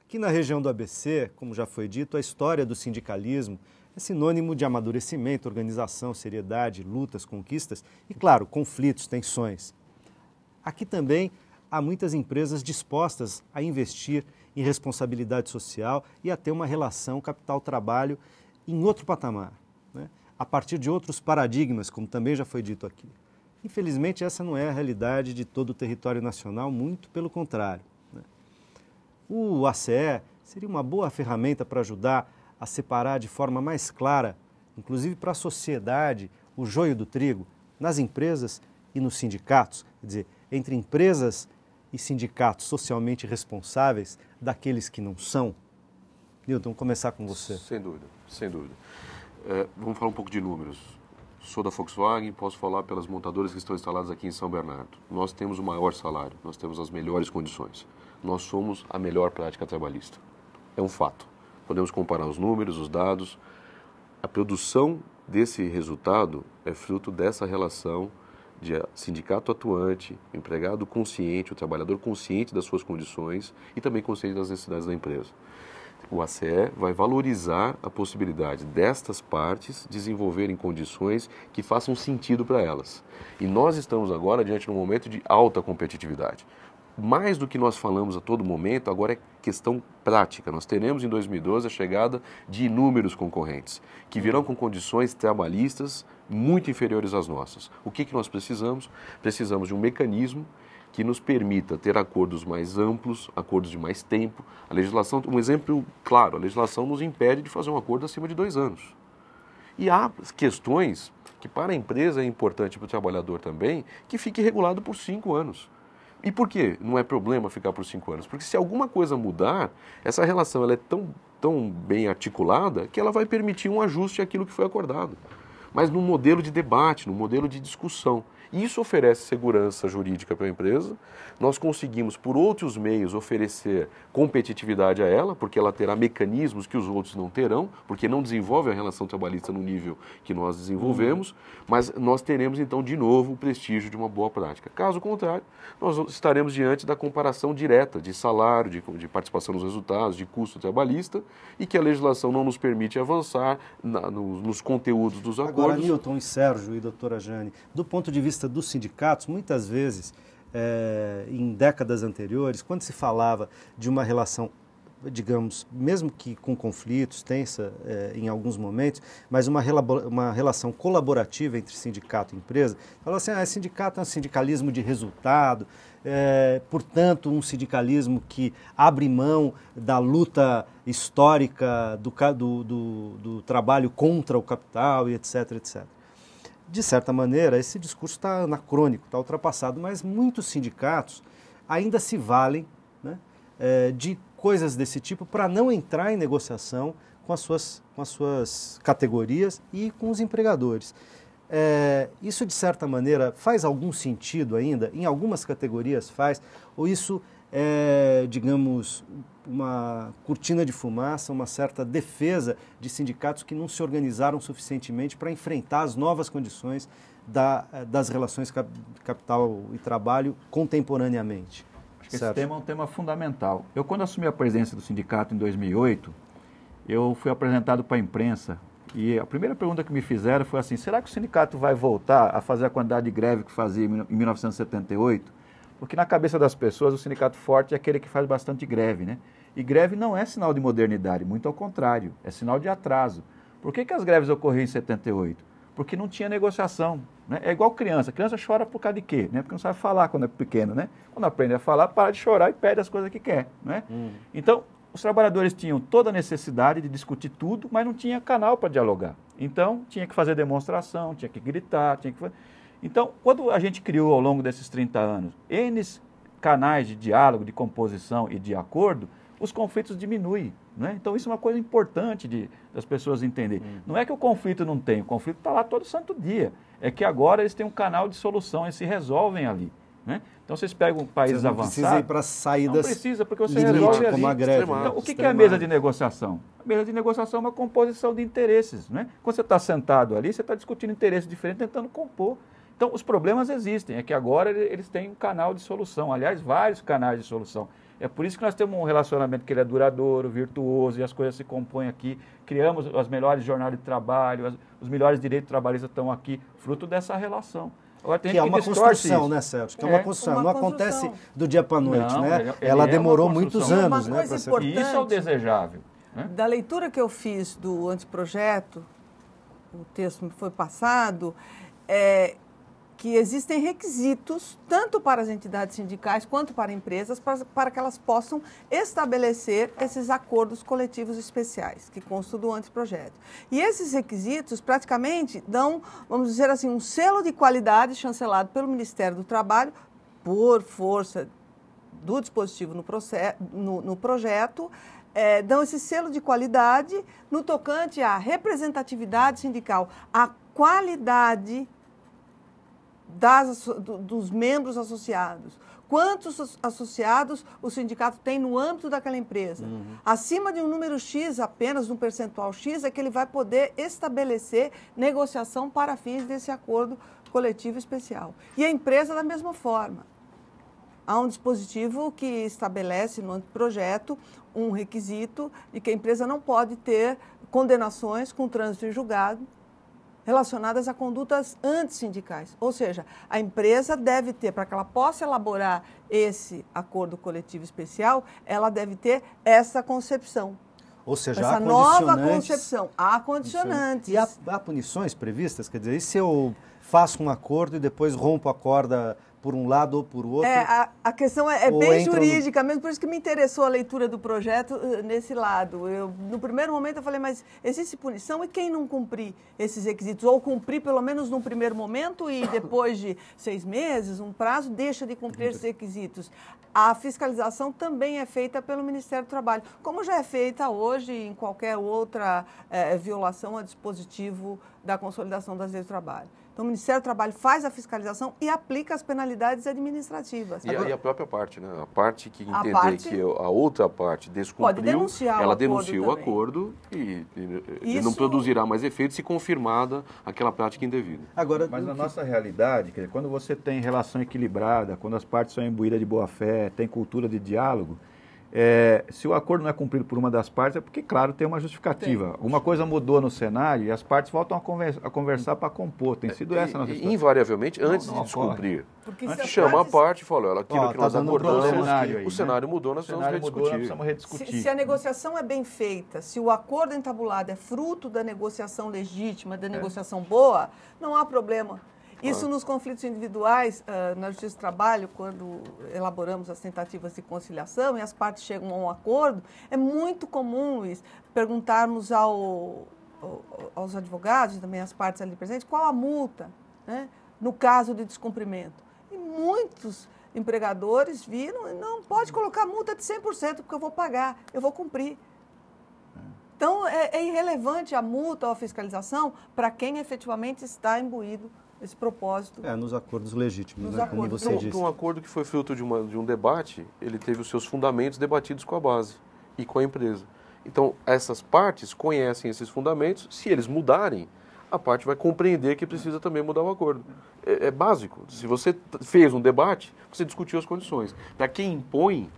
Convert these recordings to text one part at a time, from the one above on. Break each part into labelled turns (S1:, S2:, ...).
S1: Aqui na região do ABC, como já foi dito, a história do sindicalismo é sinônimo de amadurecimento, organização, seriedade, lutas, conquistas e, claro, conflitos, tensões. Aqui também há muitas empresas dispostas a investir em responsabilidade social e a ter uma relação capital-trabalho em outro patamar, né? A partir de outros paradigmas, como também já foi dito aqui. Infelizmente, essa não é a realidade de todo o território nacional, muito pelo contrário, né? O ACE seria uma boa ferramenta para ajudar a separar de forma mais clara, inclusive para a sociedade, o joio do trigo, nas empresas e nos sindicatos, quer dizer, entre empresas e sindicatos socialmente responsáveis daqueles que não são. Nilton, vamos começar com você.
S2: Sem dúvida, sem dúvida. Vamos falar um pouco de números. Sou da Volkswagen, posso falar pelas montadoras que estão instaladas aqui em São Bernardo. Nós temos o maior salário, nós temos as melhores condições. Nós somos a melhor prática trabalhista. É um fato. Podemos comparar os números, os dados. A produção desse resultado é fruto dessa relação de sindicato atuante, empregado consciente, o trabalhador consciente das suas condições e também consciente das necessidades da empresa. O ACE vai valorizar a possibilidade destas partes desenvolverem condições que façam sentido para elas. E nós estamos agora diante de um momento de alta competitividade. Mais do que nós falamos a todo momento, agora é questão prática. Nós teremos em 2012 a chegada de inúmeros concorrentes, que virão com condições trabalhistas muito inferiores às nossas. O que nós precisamos? Precisamos de um mecanismo que nos permita ter acordos mais amplos, acordos de mais tempo. A legislação, um exemplo claro, a legislação nos impede de fazer um acordo acima de 2 anos. E há questões que para a empresa é importante para o trabalhador também, que fique regulado por 5 anos. E por que não é problema ficar por 5 anos? Porque se alguma coisa mudar, essa relação ela é tão bem articulada que ela vai permitir um ajuste àquilo que foi acordado. Mas num modelo de debate, num modelo de discussão. Isso oferece segurança jurídica para a empresa. Nós conseguimos, por outros meios, oferecer competitividade a ela, porque ela terá mecanismos que os outros não terão, porque não desenvolve a relação trabalhista no nível que nós desenvolvemos, mas nós teremos, então, de novo, o prestígio de uma boa prática. Caso contrário, nós estaremos diante da comparação direta de salário, de participação nos resultados, de custo trabalhista, e que a legislação não nos permite avançar nos conteúdos dos acordos.
S1: Agora, Nilton e Sérgio e doutora Jane, do ponto de vista dos sindicatos, muitas vezes, em décadas anteriores, quando se falava de uma relação, digamos, mesmo que com conflitos, tensa em alguns momentos, mas uma relação colaborativa entre sindicato e empresa, falava assim, sindicato é um sindicalismo de resultado, portanto, um sindicalismo que abre mão da luta histórica do trabalho contra o capital e etc, etc. De certa maneira, esse discurso está anacrônico, está ultrapassado, mas muitos sindicatos ainda se valem, né, de coisas desse tipo para não entrar em negociação com as suas categorias e com os empregadores. Isso, de certa maneira, faz algum sentido ainda? Em algumas categorias faz? Ou isso é, digamos, uma cortina de fumaça, uma certa defesa de sindicatos que não se organizaram suficientemente para enfrentar as novas condições das relações capital e trabalho contemporaneamente?
S3: Acho que esse tema é um tema fundamental. Eu, quando assumi a presidência do sindicato em 2008, eu fui apresentado para a imprensa e a primeira pergunta que me fizeram foi assim, será que o sindicato vai voltar a fazer a quantidade de greve que fazia em 1978? Porque na cabeça das pessoas o sindicato forte é aquele que faz bastante greve, né? E greve não é sinal de modernidade, muito ao contrário, é sinal de atraso. Por que as greves ocorriam em 78? Porque não tinha negociação, né? É igual criança chora por causa de quê? Né? Porque não sabe falar quando é pequeno, né? Quando aprende a falar, para de chorar e pede as coisas que quer, né? Então, os trabalhadores tinham toda a necessidade de discutir tudo, mas não tinha canal para dialogar. Então, tinha que fazer demonstração, tinha que gritar, tinha que fazer... Então, quando a gente criou ao longo desses 30 anos N canais de diálogo, de composição e de acordo, os conflitos diminuem, né? Então, isso é uma coisa importante das pessoas entenderem. Não é que o conflito não tem, o conflito está lá todo santo dia. É que agora eles têm um canal de solução, eles se resolvem ali, né? Então, vocês pegam países avançados...
S1: Você não precisa ir para saídas...
S3: Não precisa, porque você resolve ali.
S1: Como a greve,
S3: então, o que é a mesa de negociação? A mesa de negociação é uma composição de interesses, né? Quando você está sentado ali, você está discutindo interesses diferentes, tentando compor. Então, os problemas existem, é que agora eles têm um canal de solução, aliás, vários canais de solução. É por isso que nós temos um relacionamento que ele é duradouro, virtuoso, e as coisas se compõem aqui. Criamos as melhores jornadas de trabalho, os melhores direitos trabalhistas estão aqui, fruto dessa relação. Agora, tem
S1: que é
S3: gente
S1: uma construção,
S3: isso.
S1: né, Celso? Que é uma construção.
S4: Uma
S1: Não
S4: construção.
S1: acontece do dia para a noite,
S3: Não,
S1: né?
S3: ele
S1: Ela
S3: é
S1: demorou
S3: uma
S1: muitos
S3: construção.
S1: anos,
S4: Uma
S1: né?
S4: coisa
S1: pra ser-
S4: importante.
S3: E isso é o desejável. Né?
S4: Da leitura que eu fiz do anteprojeto, o texto me foi passado, que existem requisitos, tanto para as entidades sindicais quanto para empresas, para que elas possam estabelecer esses acordos coletivos especiais, que constam do anteprojeto. E esses requisitos praticamente dão, vamos dizer assim, um selo de qualidade chancelado pelo Ministério do Trabalho, por força do dispositivo no projeto, dão esse selo de qualidade no tocante à representatividade sindical, à qualidade dos membros associados. Quantos associados o sindicato tem no âmbito daquela empresa? Acima de um número X, apenas um percentual X, é que ele vai poder estabelecer negociação para fins desse acordo coletivo especial. E a empresa da mesma forma. Há um dispositivo que estabelece no projeto um requisito de que a empresa não pode ter condenações com trânsito em julgado relacionadas a condutas antissindicais. Ou seja, a empresa deve ter, para que ela possa elaborar esse acordo coletivo especial, ela deve ter essa concepção.
S1: Ou seja,
S4: Essa
S1: há
S4: nova
S1: condicionantes.
S4: concepção. Há condicionantes.
S1: E há punições previstas? Quer dizer, e se eu faço um acordo e depois rompo a corda por um lado ou por outro?
S4: A questão é
S1: Ou
S4: bem
S1: entra
S4: jurídica mesmo, por isso que me interessou a leitura do projeto nesse lado. No primeiro momento eu falei, mas existe punição e quem não cumprir esses requisitos? Ou cumprir pelo menos num primeiro momento e depois de 6 meses, um prazo, deixa de cumprir esses requisitos. A fiscalização também é feita pelo Ministério do Trabalho, como já é feita hoje em qualquer outra violação a dispositivo da consolidação das leis do trabalho. Então, o Ministério do Trabalho faz a fiscalização e aplica as penalidades administrativas.
S2: E a própria parte, né? A parte que entender
S4: parte
S2: que a outra parte descumpriu,
S4: pode denunciar
S2: ela
S4: o acordo
S2: denuncia o
S4: também.
S2: acordo e não
S4: Isso-
S2: produzirá mais efeito se confirmada aquela prática indevida.
S1: Agora,
S3: Mas na nossa realidade, quer dizer, quando você tem relação equilibrada, quando as partes são imbuídas de boa-fé, tem cultura de diálogo, se o acordo não é cumprido por uma das partes, é porque, claro, tem uma justificativa. Alguma coisa mudou no cenário e as partes voltam a conversar para compor. Tem sido essa a nossa situação.
S2: Invariavelmente, antes
S3: não
S2: de
S3: ocorre.
S2: descumprir,
S4: Porque
S2: antes
S4: se
S2: chama a
S4: partes-
S2: parte e fala, olha, aquilo
S1: Ó,
S2: que
S1: tá
S2: nós
S1: dando um
S2: acordamos,
S1: problema
S3: cenário aí,
S2: o cenário
S3: né?
S2: mudou, nós
S3: O
S2: precisamos
S3: cenário mudou, nós
S2: rediscutir.
S3: precisamos rediscutir.
S4: Se a negociação é bem feita, se o acordo entabulado é fruto da negociação legítima, da negociação boa, não há problema. Isso nos conflitos individuais, na Justiça do Trabalho, quando elaboramos as tentativas de conciliação e as partes chegam a um acordo, é muito comum, Luiz, perguntarmos aos advogados e também às partes ali presentes qual a multa, né, no caso de descumprimento. E muitos empregadores viram, não pode colocar multa de 100% porque eu vou pagar, eu vou cumprir. Então, é irrelevante a multa ou a fiscalização para quem efetivamente está imbuído esse propósito.
S1: nos acordos legítimos,
S4: Nos
S1: né, como
S4: acordos.
S1: você disse.
S2: Um acordo que foi fruto de um debate, ele teve os seus fundamentos debatidos com a base e com a empresa. Então, essas partes conhecem esses fundamentos, se eles mudarem, a parte vai compreender que precisa também mudar o acordo. É básico. Se você fez um debate, você discutiu as condições. Para quem impõe,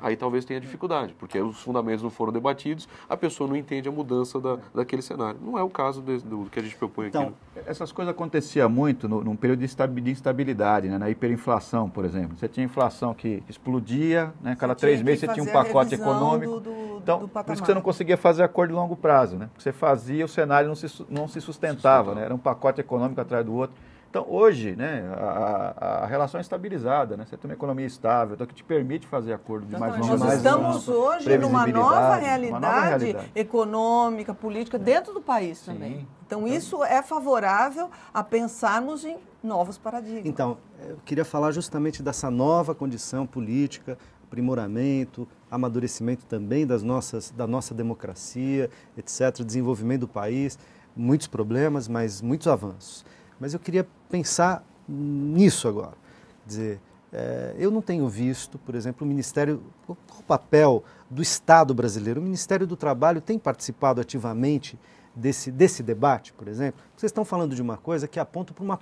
S2: aí talvez tenha dificuldade, porque os fundamentos não foram debatidos, a pessoa não entende a mudança daquele cenário. Não é o caso do que a gente propõe aqui.
S1: Então,
S3: Essas coisas aconteciam muito num período de instabilidade, né? Na hiperinflação, por exemplo. Você tinha inflação que explodia, né? Cada 3 meses você tinha um pacote econômico. Então, por isso que você não conseguia fazer acordo de longo prazo, né? Porque você fazia, o cenário não se sustentava, né? Era um pacote econômico atrás do outro. Então, hoje, né, a relação é estabilizada, né? Você tem uma economia estável, então que te permite fazer acordo de mais longo prazo.
S4: Nós estamos hoje numa nova realidade
S3: realidade.
S4: econômica, política, dentro do país também. Então, isso é favorável a pensarmos em novos paradigmas.
S1: Então, eu queria falar justamente dessa nova condição política, aprimoramento, amadurecimento também da nossa democracia, etc., desenvolvimento do país, muitos problemas, mas muitos avanços. Mas eu queria pensar nisso agora. Quer dizer, eu não tenho visto, por exemplo, o papel do Estado brasileiro. O Ministério do Trabalho tem participado ativamente desse debate, por exemplo? Vocês estão falando de uma coisa que aponta para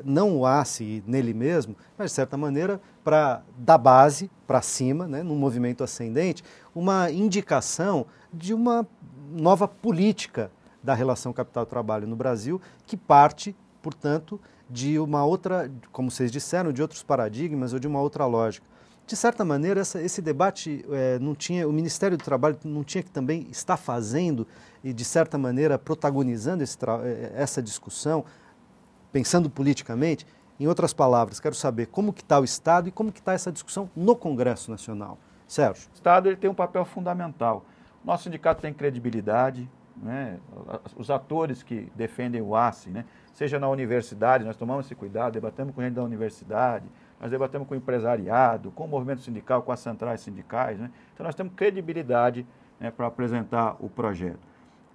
S1: não o ACE nele mesmo, mas de certa maneira da base para cima, né, num movimento ascendente, uma indicação de uma nova política da relação capital-trabalho no Brasil, que parte, portanto, de uma outra, como vocês disseram, de outros paradigmas ou de uma outra lógica. De certa maneira, esse debate não tinha, o Ministério do Trabalho não tinha que também estar fazendo e, de certa maneira, protagonizando essa discussão, pensando politicamente. Em outras palavras, quero saber como que está o Estado e como que está essa discussão no Congresso Nacional. Sérgio.
S3: O Estado ele tem um papel fundamental. Nosso sindicato tem credibilidade, né? Os atores que defendem o ACE, né? Seja na universidade, nós tomamos esse cuidado, debatemos com gente da universidade, nós debatemos com o empresariado, com o movimento sindical, com as centrais sindicais, né? Então nós temos credibilidade, né, para apresentar o projeto.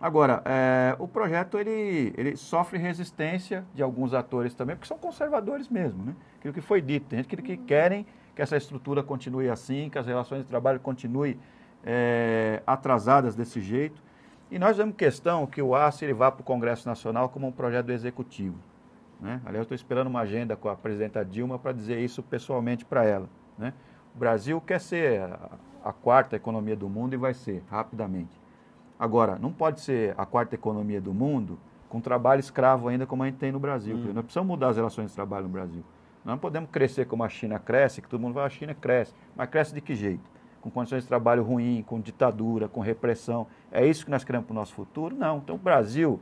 S3: Agora, o projeto ele sofre resistência de alguns atores também, porque são conservadores mesmo, né? Aquilo que foi dito, tem gente que querem que essa estrutura continue assim, que as relações de trabalho continuem atrasadas desse jeito. E nós vemos questão que o ACE ele vá para o Congresso Nacional como um projeto do Executivo, né? Aliás, eu estou esperando uma agenda com a presidenta Dilma para dizer isso pessoalmente para ela, né? O Brasil quer ser a quarta economia do mundo e vai ser, rapidamente. Agora, não pode ser a quarta economia do mundo com trabalho escravo ainda como a gente tem no Brasil. Nós precisamos mudar as relações de trabalho no Brasil. Nós não podemos crescer como a China cresce, que todo mundo vai, a China cresce. Mas cresce de que jeito? Com condições de trabalho ruim, com ditadura, com repressão. É isso que nós queremos para o nosso futuro? Não. Então o Brasil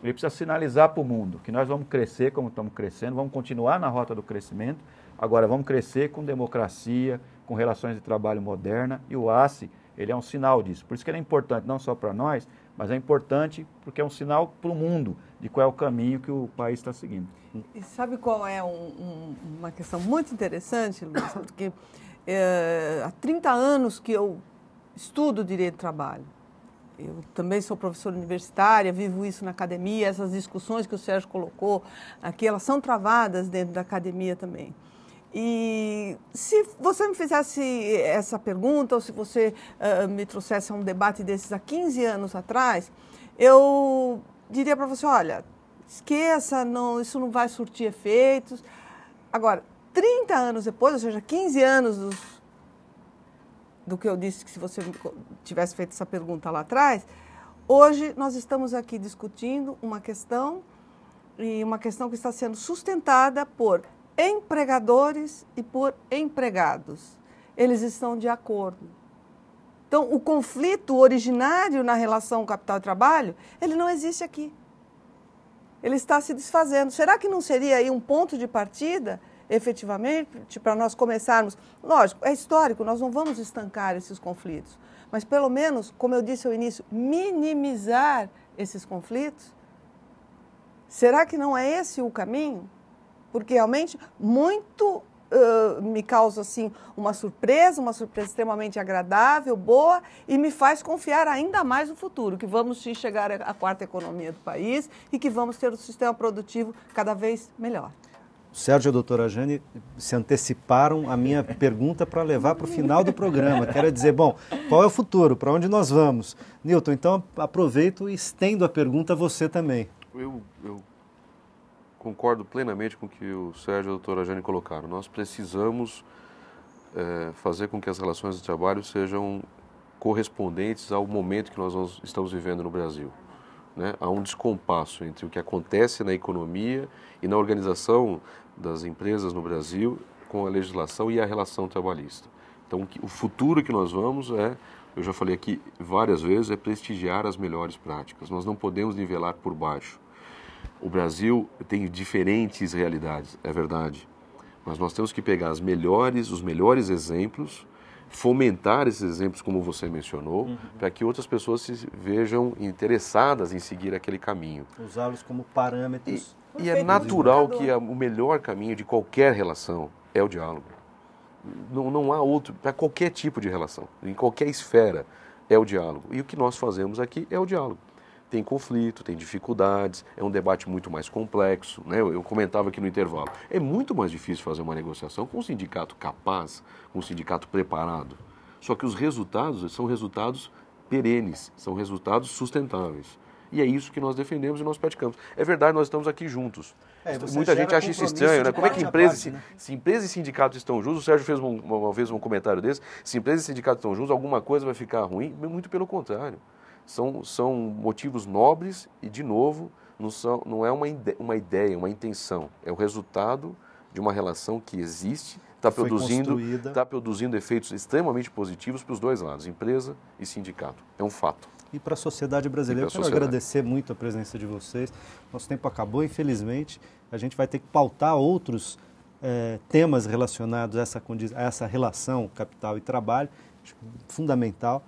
S3: ele precisa sinalizar para o mundo que nós vamos crescer como estamos crescendo, vamos continuar na rota do crescimento. Agora vamos crescer com democracia, com relações de trabalho moderna, e o ACE ele é um sinal disso. Por isso que ele é importante não só para nós, mas é importante porque é um sinal para o mundo de qual é o caminho que o país está seguindo.
S4: E sabe qual é uma questão muito interessante, Luiz? Porque há 30 anos que eu estudo direito do trabalho. Eu também sou professora universitária, vivo isso na academia, essas discussões que o Sérgio colocou aqui, elas são travadas dentro da academia também. E se você me fizesse essa pergunta, ou se você me trouxesse a um debate desses há 15 anos atrás, eu diria para você, olha, esqueça, não, isso não vai surtir efeitos. Agora, 30 anos depois, ou seja, 15 anos do que eu disse, que se você tivesse feito essa pergunta lá atrás, hoje nós estamos aqui discutindo uma questão, e uma questão que está sendo sustentada por empregadores e por empregados. Eles estão de acordo. Então, o conflito originário na relação capital-trabalho, ele não existe aqui. Ele está se desfazendo. Será que não seria aí um ponto de partida, efetivamente, para nós começarmos? Lógico, é histórico, nós não vamos estancar esses conflitos, mas pelo menos, como eu disse ao início, minimizar esses conflitos? Será que não é esse o caminho? Porque realmente muito me causa assim, uma surpresa extremamente agradável, boa, e me faz confiar ainda mais no futuro, que vamos chegar à quarta economia do país e que vamos ter um sistema produtivo cada vez melhor.
S1: O Sérgio e a doutora Jane se anteciparam a minha pergunta para levar para o final do programa. Quero dizer, bom, qual é o futuro? Para onde nós vamos? Nilton, então aproveito e estendo a pergunta a você também.
S2: Eu concordo plenamente com o que o Sérgio e a doutora Jane colocaram. Nós precisamos fazer com que as relações de trabalho sejam correspondentes ao momento que nós estamos vivendo no Brasil, né? Há um descompasso entre o que acontece na economia e na organização das empresas no Brasil com a legislação e a relação trabalhista. Então, o futuro que nós vamos eu já falei aqui várias vezes, é prestigiar as melhores práticas. Nós não podemos nivelar por baixo. O Brasil tem diferentes realidades, é verdade, mas nós temos que pegar os melhores exemplos, fomentar esses exemplos, como você mencionou, para que outras pessoas se vejam interessadas em seguir aquele caminho.
S1: Usá-los como parâmetros.
S2: E é natural que o melhor caminho de qualquer relação é o diálogo. Não há outro, para qualquer tipo de relação, em qualquer esfera, é o diálogo. E o que nós fazemos aqui é o diálogo. Tem conflito, tem dificuldades, é um debate muito mais complexo, né? Eu comentava aqui no intervalo. É muito mais difícil fazer uma negociação com um sindicato capaz, com um sindicato preparado. Só que os resultados são resultados perenes, são resultados sustentáveis. E é isso que nós defendemos e nós praticamos. É verdade, nós estamos aqui juntos.
S1: Você
S2: Muita gente
S1: gera
S2: acha isso
S1: compromisso
S2: estranho, né?
S1: de
S2: Como é que
S1: parte a
S2: empresas,
S1: parte, né?
S2: se empresas e sindicatos estão juntos, o Sérgio fez uma vez um comentário desse, se empresas e sindicatos estão juntos, alguma coisa vai ficar ruim? Muito pelo contrário. São motivos nobres e, de novo, não é uma ideia, uma intenção. É o resultado de uma relação que existe, está produzindo efeitos extremamente positivos para os dois lados, empresa e sindicato. É um fato.
S1: E para a sociedade brasileira. Eu quero agradecer muito a presença de vocês. Nosso tempo acabou, infelizmente. A gente vai ter que pautar outros temas relacionados a essa relação capital e trabalho, fundamental.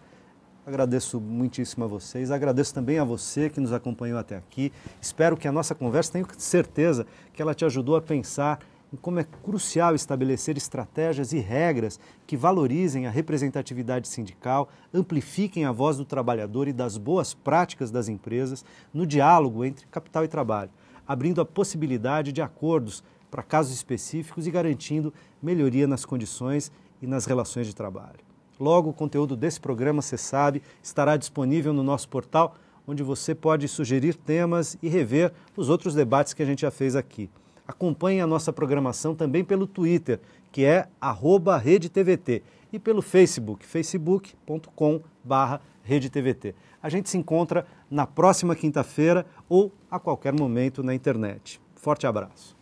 S1: Agradeço muitíssimo a vocês, agradeço também a você que nos acompanhou até aqui. Espero que a nossa conversa, tenho certeza que ela te ajudou a pensar em como é crucial estabelecer estratégias e regras que valorizem a representatividade sindical, amplifiquem a voz do trabalhador e das boas práticas das empresas no diálogo entre capital e trabalho, abrindo a possibilidade de acordos para casos específicos e garantindo melhoria nas condições e nas relações de trabalho. Logo, o conteúdo desse programa, você sabe, estará disponível no nosso portal, onde você pode sugerir temas e rever os outros debates que a gente já fez aqui. Acompanhe a nossa programação também pelo Twitter, que é @RedeTVT, e pelo Facebook, facebook.com/RedeTVT. A gente se encontra na próxima quinta-feira ou a qualquer momento na internet. Forte abraço.